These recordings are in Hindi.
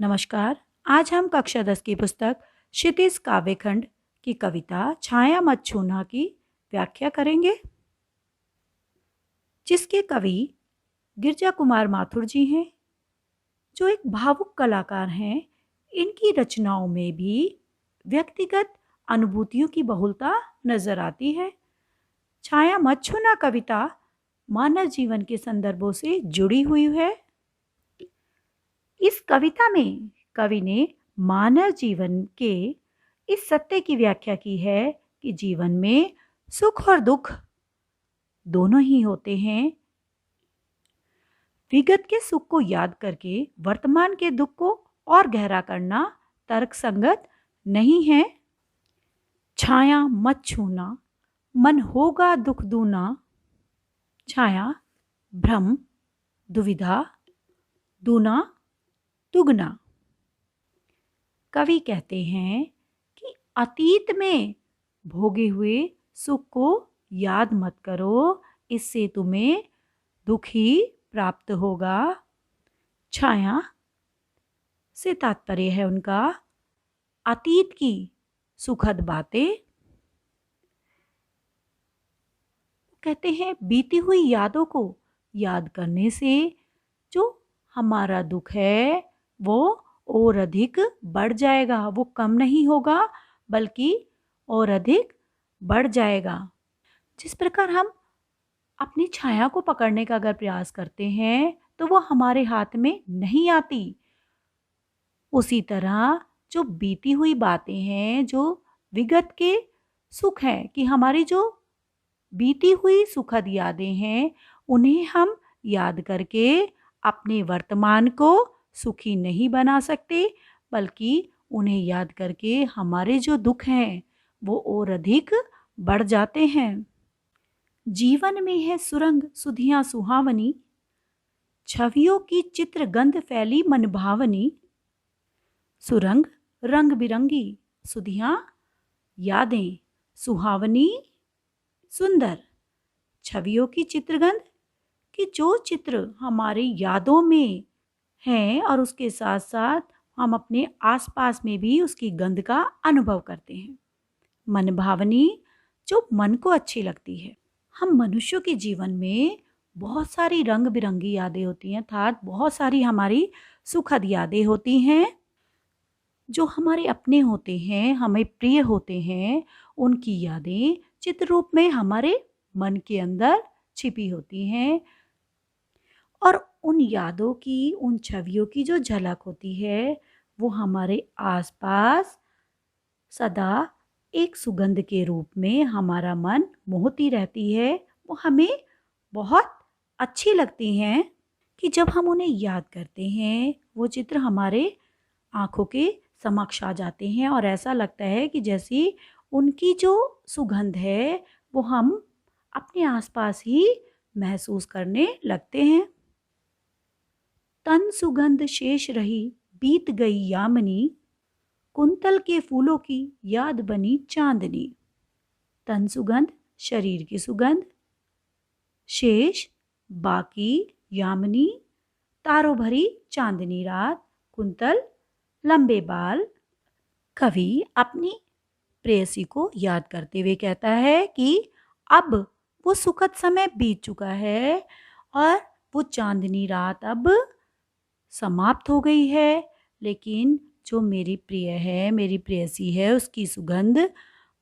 नमस्कार। आज हम कक्षा 10 की पुस्तक क्षितिज काव्यखंड की कविता छाया मत छूना की व्याख्या करेंगे, जिसके कवि गिरजा कुमार माथुर जी हैं, जो एक भावुक कलाकार हैं। इनकी रचनाओं में भी व्यक्तिगत अनुभूतियों की बहुलता नजर आती है। छाया मत छूना कविता मानव जीवन के संदर्भों से जुड़ी हुई है। इस कविता में कवि ने मानव जीवन के इस सत्य की व्याख्या की है कि जीवन में सुख और दुख दोनों ही होते हैं। विगत के सुख को याद करके वर्तमान के दुख को और गहरा करना तर्कसंगत नहीं है। छाया मत छूना, मन होगा दुख दूना। छाया भ्रम, दुविधा, दूना दुगना। कवि कहते हैं कि अतीत में भोगे हुए सुख को याद मत करो, इससे तुम्हें दुख ही प्राप्त होगा। छाया से तात्पर्य है उनका अतीत की सुखद बातें। कहते हैं बीती हुई यादों को याद करने से जो हमारा दुख है वो और अधिक बढ़ जाएगा, वो कम नहीं होगा बल्कि और अधिक बढ़ जाएगा। जिस प्रकार हम अपनी छाया को पकड़ने का अगर प्रयास करते हैं तो वो हमारे हाथ में नहीं आती, उसी तरह जो बीती हुई बातें हैं, जो विगत के सुख हैं, कि हमारी जो बीती हुई सुखद यादें हैं, उन्हें हम याद करके अपने वर्तमान को सुखी नहीं बना सकते, बल्कि उन्हें याद करके हमारे जो दुख हैं वो और अधिक बढ़ जाते हैं। जीवन में है सुरंग सुधियां सुहावनी, छवियों की चित्र गंध फैली मन भावनी। सुरंग रंग बिरंगी, सुधियां यादें, सुहावनी सुंदर, छवियों की चित्रगंध कि जो चित्र हमारी यादों में हैं और उसके साथ साथ हम अपने आसपास में भी उसकी गंध का अनुभव करते हैं। मन भावनी, जो मन को अच्छी लगती है। हम मनुष्यों के जीवन में बहुत सारी रंग बिरंगी यादें होती हैं, अर्थात बहुत सारी हमारी सुखद यादें होती हैं। जो हमारे अपने होते हैं, हमें प्रिय होते हैं, उनकी यादें चित्र रूप में हमारे मन के अंदर छिपी होती हैं और उन यादों की, उन छवियों की जो झलक होती है वो हमारे आसपास सदा एक सुगंध के रूप में हमारा मन मोहती रहती है। वो हमें बहुत अच्छी लगती हैं कि जब हम उन्हें याद करते हैं वो चित्र हमारे आँखों के समक्ष आ जाते हैं और ऐसा लगता है कि जैसे उनकी जो सुगंध है वो हम अपने आसपास ही महसूस करने लगते हैं। तन सुगंध शेष रही बीत गई यामिनी, कुंतल के फूलों की याद बनी चांदनी। तन सुगंध शरीर की सुगंध, शेष बाकी यामिनी तारों भरी चांदनी रात, कुंतल लंबे बाल। कवि अपनी प्रेयसी को याद करते हुए कहता है कि अब वो सुखद समय बीत चुका है और वो चांदनी रात अब समाप्त हो गई है, लेकिन जो मेरी प्रिय है, मेरी प्रेयसी है, उसकी सुगंध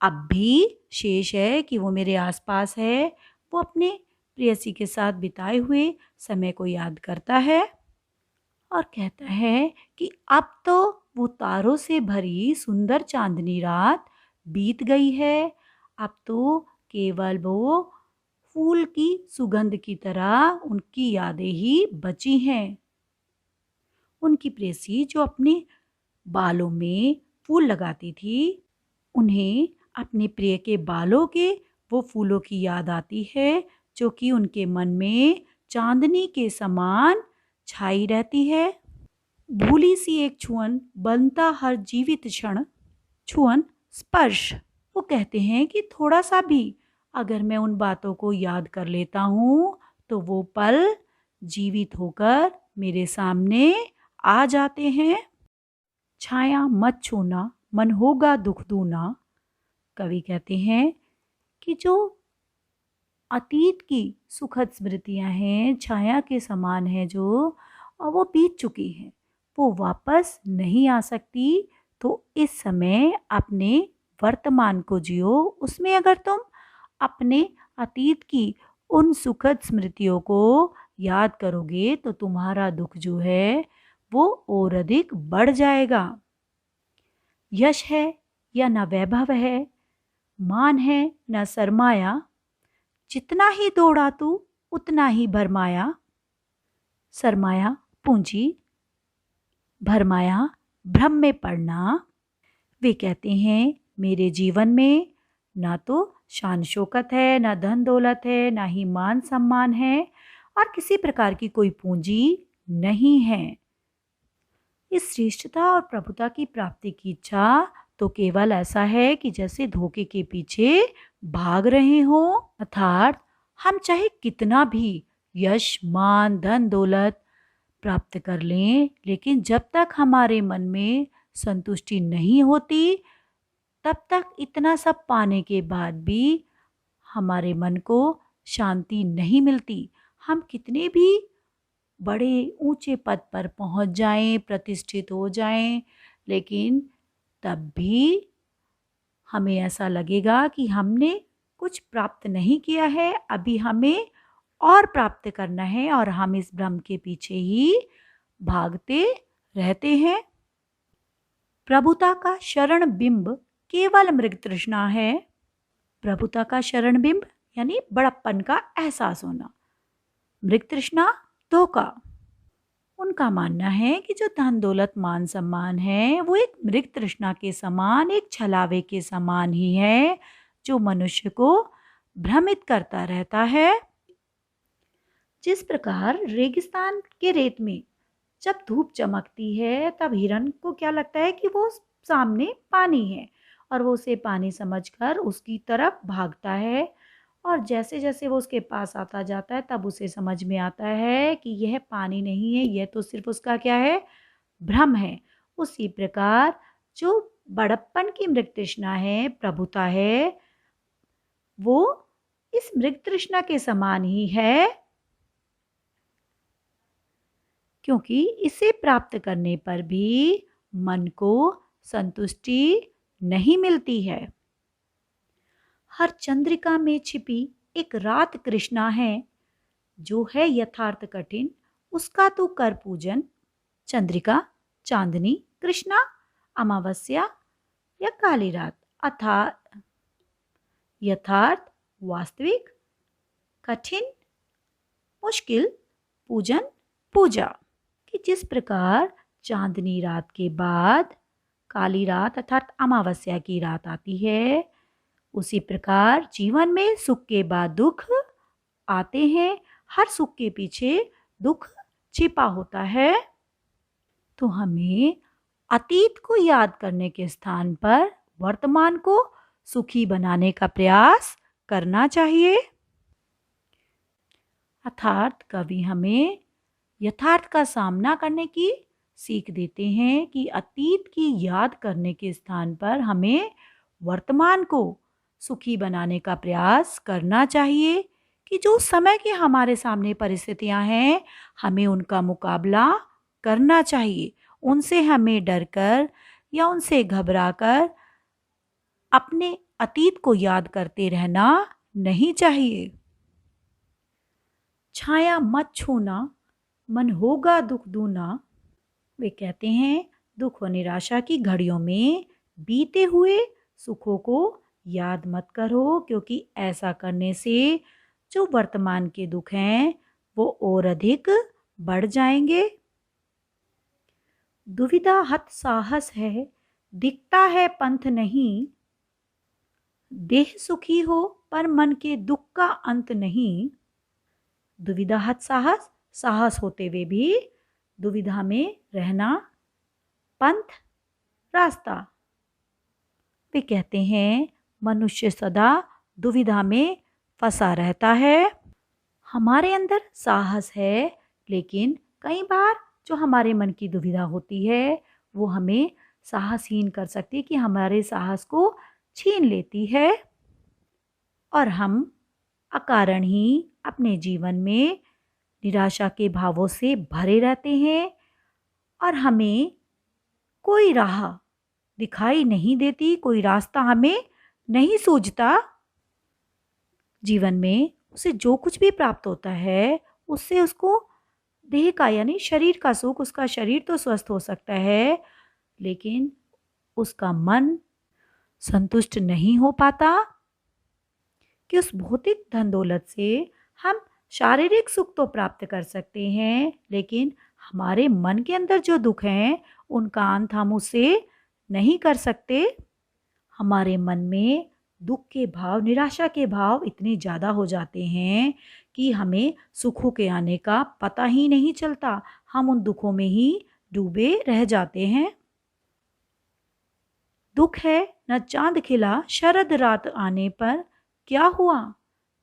अब भी शेष है कि वो मेरे आसपास है। वो अपने प्रेयसी के साथ बिताए हुए समय को याद करता है और कहता है कि अब तो वो तारों से भरी सुंदर चांदनी रात बीत गई है, अब तो केवल वो फूल की सुगंध की तरह उनकी यादें ही बची हैं। उनकी प्रेयसी जो अपने बालों में फूल लगाती थी, उन्हें अपने प्रिय के बालों के वो फूलों की याद आती है जो कि उनके मन में चांदनी के समान छाई रहती है। भूली सी एक छुअन बनता हर जीवित क्षण, छुअन स्पर्श। वो कहते हैं कि थोड़ा सा भी अगर मैं उन बातों को याद कर लेता हूँ तो वो पल जीवित होकर मेरे सामने आ जाते हैं। छाया मत छूना, मन होगा दुख दूना। कवि कहते हैं कि जो अतीत की सुखद स्मृतियां हैं, छाया के समान हैं जो, और वो बीत चुकी हैं, वो वापस नहीं आ सकती। तो इस समय अपने वर्तमान को जियो। उसमें अगर तुम अपने अतीत की उन सुखद स्मृतियों को याद करोगे तो तुम्हारा दुख जो है वो और अधिक बढ़ जाएगा। यश है या न वैभव है, मान है न सरमाया, जितना ही दौड़ा तू उतना ही भरमाया। सरमाया पूंजी, भरमाया भ्रम में पड़ना। वे कहते हैं मेरे जीवन में ना तो शान शौकत है, ना धन दौलत है, ना ही मान सम्मान है, और किसी प्रकार की कोई पूंजी नहीं है। इस श्रेष्ठता और प्रभुता की प्राप्ति की इच्छा तो केवल ऐसा है कि जैसे धोखे के पीछे भाग रहे हो। अर्थात हम चाहे कितना भी यश, मान, धन दौलत प्राप्त कर लें, लेकिन जब तक हमारे मन में संतुष्टि नहीं होती, तब तक इतना सब पाने के बाद भी हमारे मन को शांति नहीं मिलती। हम कितने भी बड़े ऊंचे पद पर पहुंच जाएं, प्रतिष्ठित हो जाएं, लेकिन तब भी हमें ऐसा लगेगा कि हमने कुछ प्राप्त नहीं किया है, अभी हमें और प्राप्त करना है, और हम इस भ्रम के पीछे ही भागते रहते हैं। प्रभुता का शरण बिंब केवल मृग तृष्णा है। प्रभुता का शरण बिंब यानी बड़प्पन का एहसास होना, मृग तृष्णा धोखा। उनका मानना है कि जो धन दौलत मान सम्मान है वो एक मृग तृष्णा के समान, एक छलावे के समान ही है, जो मनुष्य को भ्रमित करता रहता है। जिस प्रकार रेगिस्तान के रेत में जब धूप चमकती है तब हिरन को क्या लगता है कि वो सामने पानी है, और वो उसे पानी समझकर उसकी तरफ भागता है, और जैसे जैसे वो उसके पास आता जाता है तब उसे समझ में आता है कि यह पानी नहीं है, यह तो सिर्फ उसका क्या है, भ्रम है। उसी प्रकार जो बड़प्पन की मृग तृष्णा है, प्रभुता है, वो इस मृग तृष्णा के समान ही है, क्योंकि इसे प्राप्त करने पर भी मन को संतुष्टि नहीं मिलती है। हर चंद्रिका में छिपी एक रात कृष्णा है, जो है यथार्थ कठिन उसका तू कर पूजन। चंद्रिका, चांदनी, कृष्णा, अमावस्या या काली रात, अर्थात यथार्थ, वास्तविक, कठिन, मुश्किल, पूजन, पूजा। कि जिस प्रकार चांदनी रात के बाद काली रात अर्थात अमावस्या की रात आती है, उसी प्रकार जीवन में सुख के बाद दुख आते हैं। हर सुख के पीछे दुख छिपा होता है। तो हमें अतीत को याद करने के स्थान पर वर्तमान को सुखी बनाने का प्रयास करना चाहिए। अर्थात कवि हमें यथार्थ का सामना करने की सीख देते हैं कि अतीत की याद करने के स्थान पर हमें वर्तमान को सुखी बनाने का प्रयास करना चाहिए। कि जो समय के हमारे सामने परिस्थितियां हैं, हमें उनका मुकाबला करना चाहिए। उनसे हमें डरकर या उनसे घबराकर अपने अतीत को याद करते रहना नहीं चाहिए। छाया मत छूना, मन होगा दुख दूना। वे कहते हैं दुख व निराशा की घड़ियों में बीते हुए सुखों को याद मत करो, क्योंकि ऐसा करने से जो वर्तमान के दुख हैं वो और अधिक बढ़ जाएंगे। दुविधा हत साहस है, दिखता है पंथ नहीं, देह सुखी हो पर मन के दुख का अंत नहीं। दुविधा हत साहस, साहस होते हुए भी दुविधा में रहना, पंथ रास्ता। वे कहते हैं मनुष्य सदा दुविधा में फंसा रहता है। हमारे अंदर साहस है, लेकिन कई बार जो हमारे मन की दुविधा होती है वो हमें साहसहीन कर सकती है, कि हमारे साहस को छीन लेती है और हम अकारण ही अपने जीवन में निराशा के भावों से भरे रहते हैं और हमें कोई राह दिखाई नहीं देती, कोई रास्ता हमें नहीं सूझता। जीवन में उसे जो कुछ भी प्राप्त होता है, उससे उसको देह का यानी शरीर का सुख, उसका शरीर तो स्वस्थ हो सकता है, लेकिन उसका मन संतुष्ट नहीं हो पाता कि उस भौतिक धन दौलत से हम शारीरिक सुख तो प्राप्त कर सकते हैं, लेकिन हमारे मन के अंदर जो दुख हैं उनका अंत हम उससे नहीं कर सकते। हमारे मन में दुख के भाव, निराशा के भाव इतने ज़्यादा हो जाते हैं कि हमें सुखों के आने का पता ही नहीं चलता, हम उन दुखों में ही डूबे रह जाते हैं। दुख है न चांद खिला शरद रात आने पर, क्या हुआ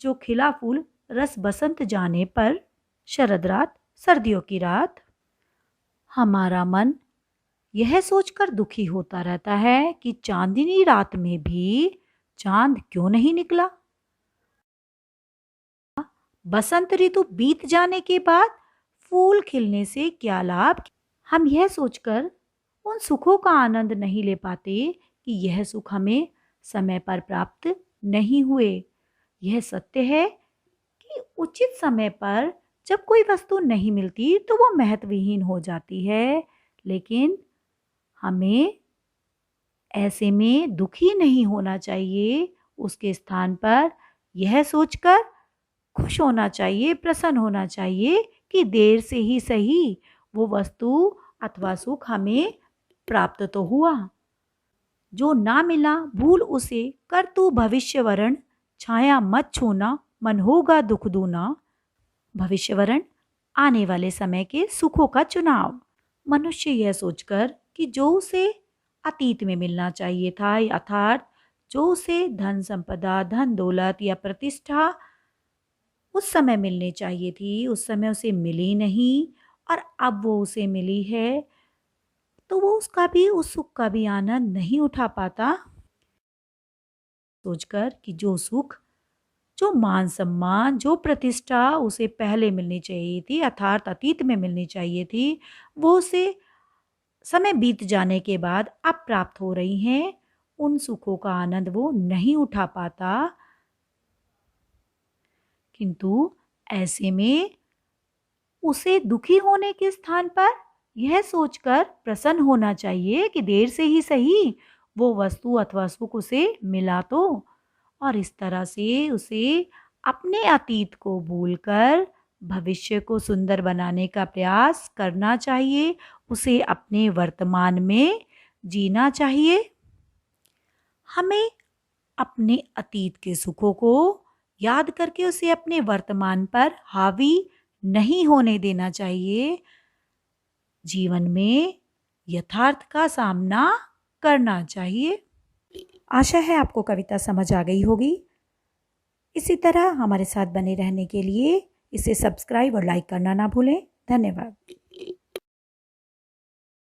जो खिला फूल रस बसंत जाने पर। शरद रात, सर्दियों की रात। हमारा मन यह सोचकर दुखी होता रहता है कि चांदनी रात में भी चांद क्यों नहीं निकला। बसंत ऋतु बीत जाने के बाद फूल खिलने से क्या लाभ। हम यह सोचकर उन सुखों का आनंद नहीं ले पाते कि यह सुख हमें समय पर प्राप्त नहीं हुए। यह सत्य है कि उचित समय पर जब कोई वस्तु नहीं मिलती तो वो महत्वहीन हो जाती है, लेकिन हमें ऐसे में दुखी नहीं होना चाहिए। उसके स्थान पर यह सोचकर खुश होना चाहिए, प्रसन्न होना चाहिए कि देर से ही सही वो वस्तु अथवा सुख हमें प्राप्त तो हुआ। जो ना मिला भूल उसे, कर तू भविष्य वरण, छाया मत छूना मन होगा दुख दूना। भविष्य वरण, आने वाले समय के सुखों का चुनाव। मनुष्य यह सोचकर कि जो उसे अतीत में मिलना चाहिए था, अर्थात जो उसे धन संपदा, धन दौलत या प्रतिष्ठा उस समय मिलनी चाहिए थी, उस समय उसे मिली नहीं और अब वो उसे मिली है, तो वो उसका भी, उस सुख का भी आनंद नहीं उठा पाता। सोचकर कि जो सुख, जो मान सम्मान, जो प्रतिष्ठा उसे पहले मिलनी चाहिए थी, अर्थात अतीत में मिलनी चाहिए थी, वो उसे समय बीत जाने के बाद अब प्राप्त हो रही हैं, उन सुखों का आनंद वो नहीं उठा पाता। किंतु ऐसे में उसे दुखी होने के स्थान पर यह सोचकर प्रसन्न होना चाहिए कि देर से ही सही वो वस्तु अथवा सुख उसे मिला तो, और इस तरह से उसे अपने अतीत को भूलकर भविष्य को सुंदर बनाने का प्रयास करना चाहिए। उसे अपने वर्तमान में जीना चाहिए। हमें अपने अतीत के सुखों को याद करके उसे अपने वर्तमान पर हावी नहीं होने देना चाहिए। जीवन में यथार्थ का सामना करना चाहिए। आशा है आपको कविता समझ आ गई होगी। इसी तरह हमारे साथ बने रहने के लिए इसे सब्सक्राइब और लाइक करना ना भूलें। धन्यवाद।